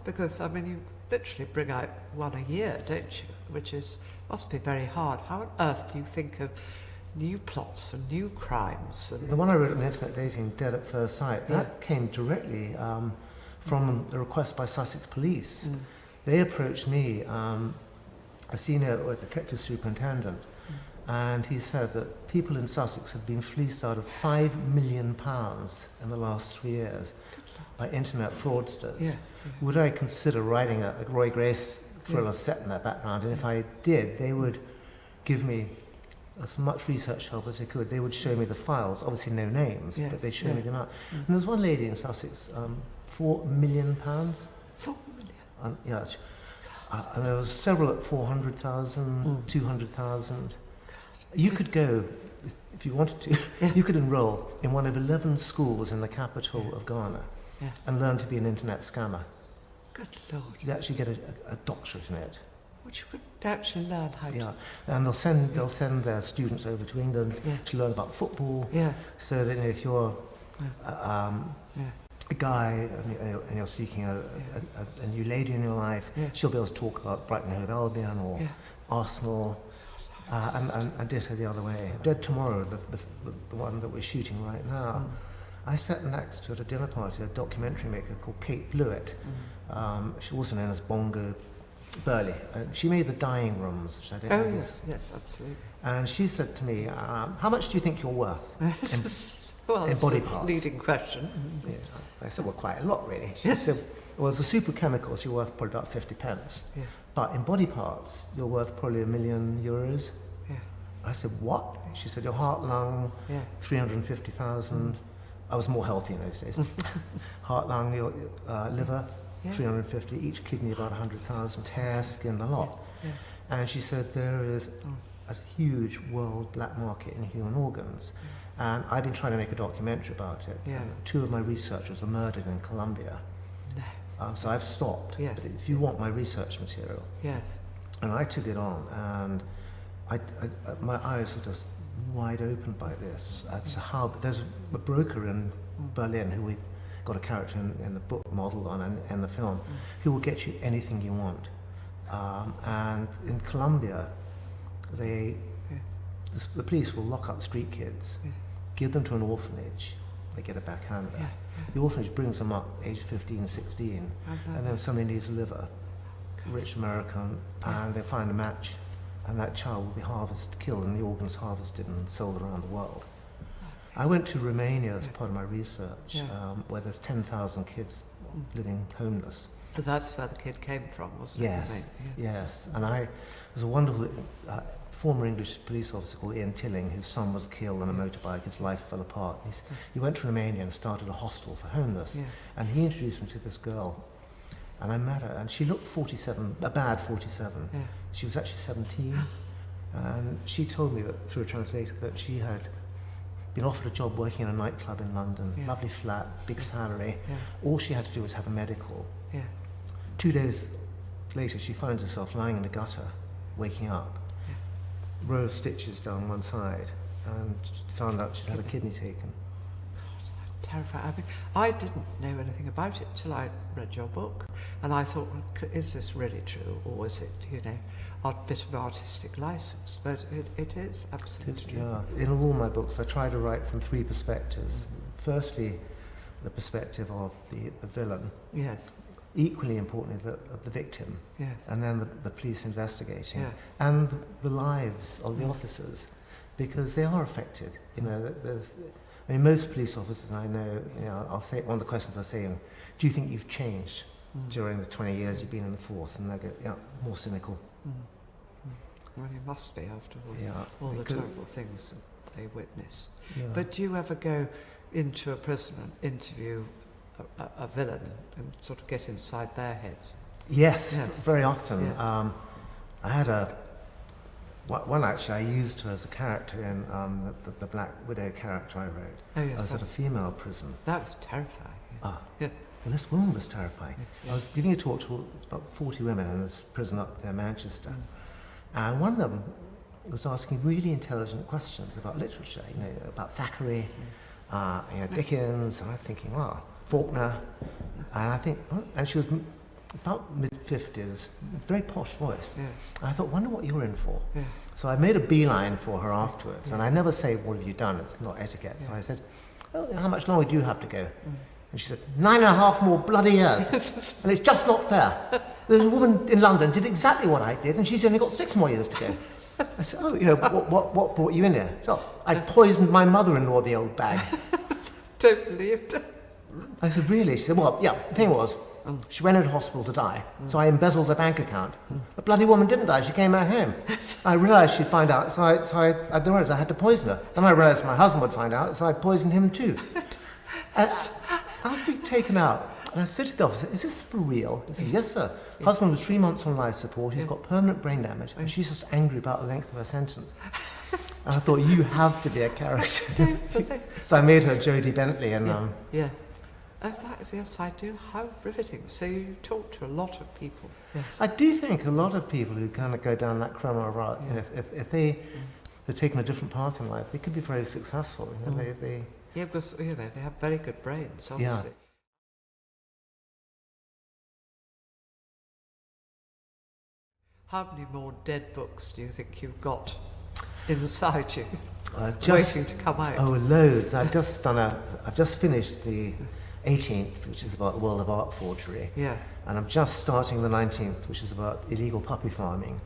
because, I mean, you literally bring out one a year, don't you? Which must be very hard. How on earth do you think of new plots and new crimes? The one I wrote on internet dating, Dead at First Sight, that came directly from a request by Sussex Police. They approached me, a senior or detective superintendent, and he said that people in Sussex had been fleeced out of £5 million in the last 3 years by internet fraudsters. Would I consider writing a Roy Grace thriller set in their background? And if I did, they would give me as much research help as they could. They would show me the files, obviously no names, but they'd show me them out. And there was one lady in Sussex, £4 million. 4 million? And there was several at 400,000, 200,000. You could go, if you wanted to, you could enroll in one of 11 schools in the capital of Ghana and learn to be an internet scammer. Good Lord. You actually get a doctorate in it. Which would actually learn how to... And they'll send their students over to England to learn about football. So that if you're a guy and you're seeking a new lady in your life, she'll be able to talk about Brighton and Hove Albion or Arsenal, and ditto the other way. Dead Tomorrow, the one that we're shooting right now, I sat next to at a dinner party a documentary maker called Kate Blewett. She also known as Bongo Burley. She made the dying rooms, which I don't know. Yes, absolutely. And she said to me, how much do you think you're worth in body parts? Leading question. I said, well, quite a lot, really. She said, well, as a super chemical, you're worth probably about 50 pence. But in body parts, you're worth probably €1 million. I said, what? She said, your heart, lung, 350,000. I was more healthy in those days. Heart, lung, your liver, 350, each kidney about 100,000, hair, skin, a lot. And she said, there is a huge world black market in human organs. And I've been trying to make a documentary about it. Two of my researchers were murdered in Colombia. So I've stopped. But if you want my research material. And I took it on, and my eyes were just wide open by this. As to how, there's a broker in Berlin who we've got a character in the book modeled on and in the film, who will get you anything you want. And in Colombia, the police will lock up street kids, give them to an orphanage, they get a backhander. The orphanage brings them up aged 15, 16, and then somebody needs a liver, rich American, and they find a match, and that child will be killed, and the organs harvested and sold around the world. I went to Romania as part of my research, where there's 10,000 kids living homeless. Because that's where the kid came from, wasn't it? Yes. And there's a wonderful former English police officer called Ian Tilling. His son was killed on a motorbike. His life fell apart. He went to Romania and started a hostel for homeless. And he introduced me to this girl. And I met her, and she looked 47, a bad 47. She was actually 17. And she told me that, through a translator, that she had been offered a job working in a nightclub in London, lovely flat, big salary. All she had to do was have a medical. 2 days later, she finds herself lying in the gutter, waking up, row of stitches down one side, and found out she'd had a kidney taken. God, terrifying. I mean, I didn't know anything about it till I read your book, and I thought, well, is this really true, or is it, a bit of artistic license? But it is absolutely true. In all my books, I try to write from three perspectives. Firstly, the perspective of the villain. Equally importantly, of the victim. And then the police investigating. And the lives of the officers, because they are affected. Most police officers I know, I'll say, one of the questions I say, do you think you've changed during the 20 years you've been in the force? And they go, more cynical. Well, you must be, after all the terrible things that they witness. But do you ever go into a prison and interview a villain and sort of get inside their heads? Yes. Very often. I had one actually, I used her as a character in the Black Widow character I wrote. I was at a female prison. That was terrifying. Well, this woman was terrifying. I was giving a talk to about 40 women in this prison up near Manchester. And one of them was asking really intelligent questions about literature, about Thackeray, Dickens, and I'm thinking, wow, Faulkner. And I think, and she was about mid-50s, very posh voice. Yeah. I thought, wonder what you're in for. Yeah. So I made a beeline for her afterwards, and I never say, what have you done? It's not etiquette. Yeah. So I said, well, how much longer do you have to go? And she said, 9.5 more bloody years. And it's just not fair. There's a woman in London did exactly what I did, and she's only got 6 more years to go. I said, oh, what brought you in here? So I poisoned my mother-in-law, the old bag. Don't believe it. I said, really? She said, well, yeah, the thing was, she went into hospital to die, so I embezzled her bank account. The bloody woman didn't die, she came out home. I realised she'd find out, so I realised I had to poison her. Then I realised my husband would find out, so I poisoned him too. And I was being taken out, and I said to the officer, is this for real? He said, yes, sir. Husband was 3 months on life support, he's got permanent brain damage, and she's just angry about the length of her sentence. And I thought, you have to be a character. So I made her Jodie Bentley, and yeah. Oh, that is, yes, I do. How riveting. So you talk to a lot of people. Yes. I do think a lot of people who kind of go down that criminal route, if they've taken a different path in life, they could be very successful. You know, Yeah, because they have very good brains, obviously. Yeah. How many more dead books do you think you've got inside you, Just waiting to come out? Oh, loads. I've just finished the 18th, which is about the world of art forgery. Yeah. And I'm just starting the 19th, which is about illegal puppy farming.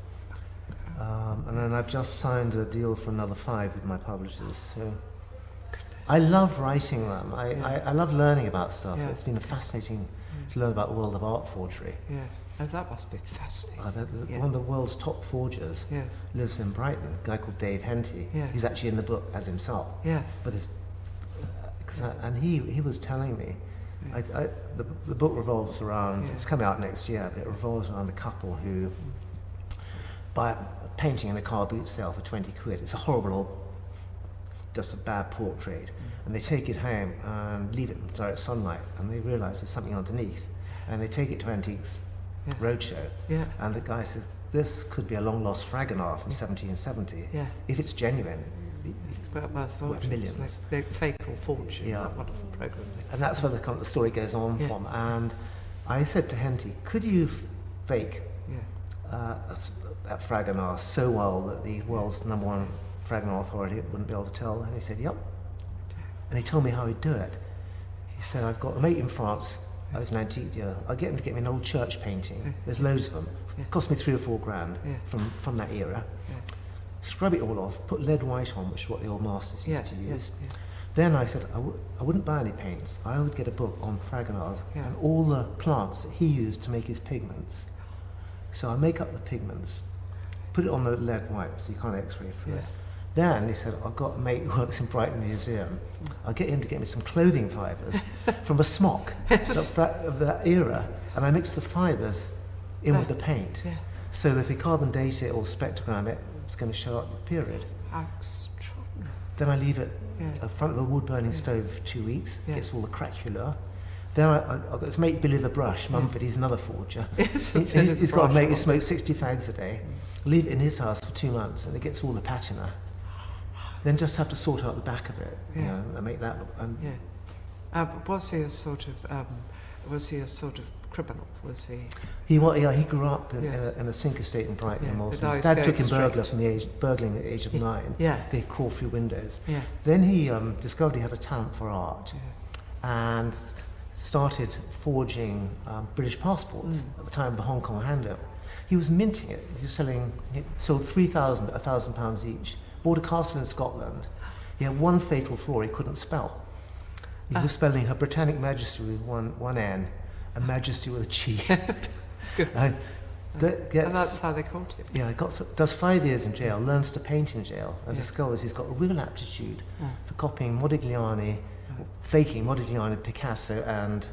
And then I've just signed a deal for another 5 with my publishers. So I love writing them. I love learning about stuff. Yeah. It's been fascinating to learn about the world of art forgery. Yes. Oh, that must be fascinating. One of the world's top forgers lives in Brighton, a guy called Dave Henty. Yeah. He's actually in the book as himself. Yes. But and he was telling me, the book revolves around, it's coming out next year, but it revolves around a couple who buy a painting in a car boot sale for 20 quid. It's a horrible old, just a bad portrait. And they take it home and leave it in direct sunlight, and they realise there's something underneath. And they take it to Antiques Roadshow, and the guy says, this could be a long-lost Fragonard from 1770. Yeah. If it's genuine, worth millions. Like fake or fortune, Yeah. that wonderful program. And that's where the story goes on from. And I said to Henty, could you fake that Fragonard so well that the world's #1 Fragonard authority wouldn't be able to tell? And he said, yep. And he told me how he'd do it. He said, I've got a mate in France, I was an antique dealer, I'll get him to get me an old church painting. There's loads of them. It cost me 3 or 4 grand from that era. Scrub it all off, put lead white on, which is what the old masters used to use. Then I said, I wouldn't buy any paints. I would get a book on Fragonard and all the plants that he used to make his pigments. So I make up the pigments, put it on the lead white so you can't x-ray through it. Then he said, I've got a mate who works in Brighton Museum. I'll get him to get me some clothing fibres from a smock of that era, and I mix the fibres in with the paint. So that if you carbon date it or spectrogram it, it's going to show up the period. How extraordinary. Then I leave it in front of a wood-burning stove for 2 weeks, gets all the craquelure. Then I've got this mate Billy the Brush, Mumford, he's another forger. He's got a mate who smokes 60 fags a day. Leave it in his house for 2 months and it gets all the patina. Then just have to sort out the back of it, you know, and make that look. But was he a sort of criminal? Was he? He grew up in a sink estate in Brighton and Malton. His dad took him burgling at the age of 9. They crawl through windows. Then he discovered he had a talent for art and started forging British passports at the time of the Hong Kong handover. He was minting it. He sold 3,000 at £1,000 each. Bought a castle in Scotland. He had one fatal flaw, he couldn't spell. He was spelling Her Britannic Majesty with one N and Majesty with a G. And that's how they caught him. Yeah, does 5 years in jail, learns to paint in jail, and discovers he's got a real aptitude for copying Modigliani, faking Modigliani, Picasso and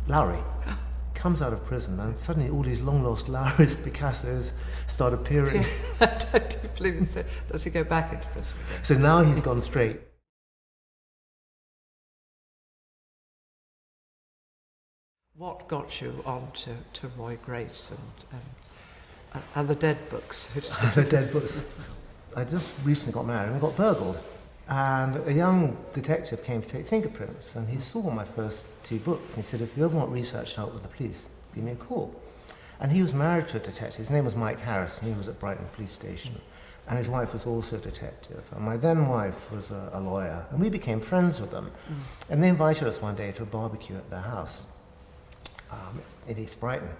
Lowry. Comes out of prison and suddenly all these long-lost Lowrys, Picassos start appearing. I don't believe it. So does he go back into prison again? So now he's gone straight. What got you on to Roy Grace and the dead books? The dead books. I just recently got married and I got burgled. And a young detective came to take fingerprints and he saw my first 2 books and he said, if you ever want research help with the police, give me a call. And he was married to a detective. His name was Mike Harris, and he was at Brighton Police Station. And his wife was also a detective. And my then wife was a lawyer, and we became friends with them. And they invited us one day to a barbecue at their house in East Brighton.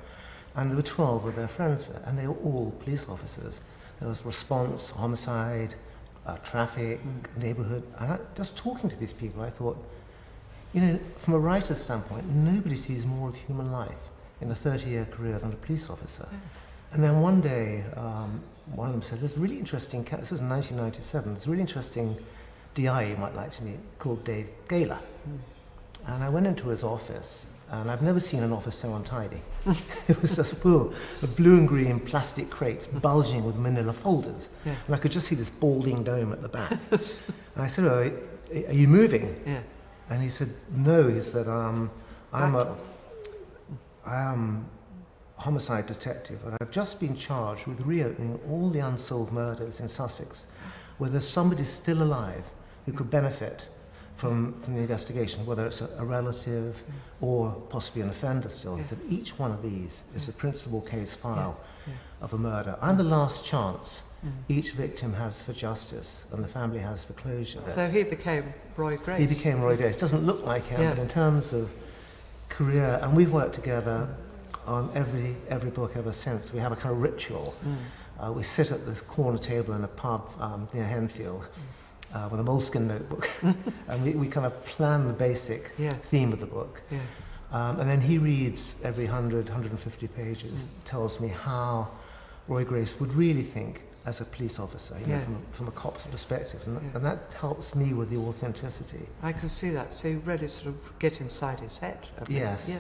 And there were 12 of their friends there, and they were all police officers. There was response, homicide, traffic, neighbourhood. And just talking to these people, I thought, you know, from a writer's standpoint, nobody sees more of human life in a 30-year career than a police officer. And then one day, one of them said, there's a really interesting, this is 1997, there's a really interesting DI you might like to meet called Dave Gaylor. And I went into his office, and I've never seen an office so untidy. It was just full of blue and green plastic crates bulging with manila folders. And I could just see this balding dome at the back. And I said, oh, are you moving? And he said, no. He said, I am a homicide detective, and I've just been charged with reopening all the unsolved murders in Sussex, where there's somebody still alive who could benefit from the investigation, whether it's a relative or possibly an offender still. He said, each one of these is a principal case file of a murder. I'm the last chance each victim has for justice, and the family has for closure. So he became Roy Grace. He became Roy Grace. Doesn't look like him, but in terms of career, and we've worked together on every book ever since. We have a kind of ritual. We sit at this corner table in a pub near Henfield with a moleskin notebook, and we kind of plan the basic theme of the book. And then he reads every 100, 150 pages, tells me how Roy Grace would really think as a police officer, you know, from a cop's perspective, and that helps me with the authenticity. I can see that. So you really sort of get inside his head. Yes. Yeah.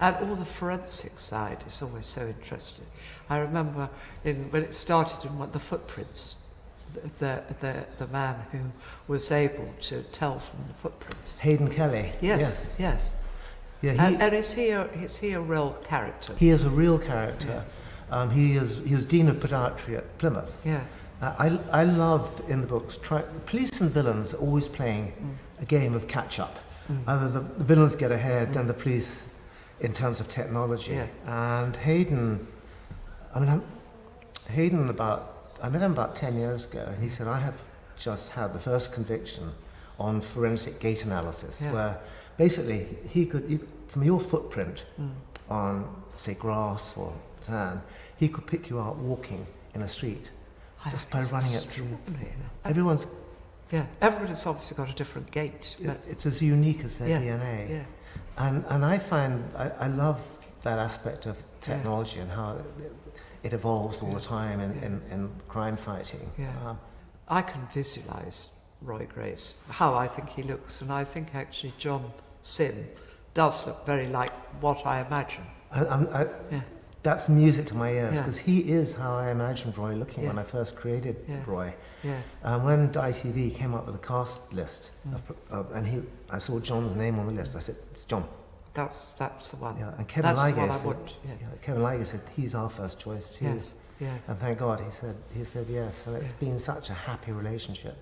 And all the forensic side is always so interesting. I remember when it started in the footprints, the man who was able to tell from the footprints. Hayden Kelly. Yes. Yeah, and is he a real character? He is a real character. He was Dean of Podiatry at Plymouth. I love in the books, police and villains are always playing a game of catch-up. Either the villains get ahead, then the police in terms of technology. And Hayden, I met him about 10 years ago, and he said, I have just had the first conviction on forensic gait analysis, where basically he could, from your footprint on, say, grass or sand, he could pick you out walking in a street just by running it through. Everybody's obviously got a different gait. It's as unique as their DNA. And I find, I love that aspect of technology and how it evolves all the time in crime fighting. I can visualise Roy Grace, how I think he looks, and I think actually John Sim does look very like what I imagine. That's music to my ears, because he is how I imagined Roy looking when I first created Roy. When ITV came up with a cast list, and I saw John's name on the list, I said, it's John. That's the one. And Kevin Liger said, said, he's our first choice too. And thank God he said yes. And it's been such a happy relationship.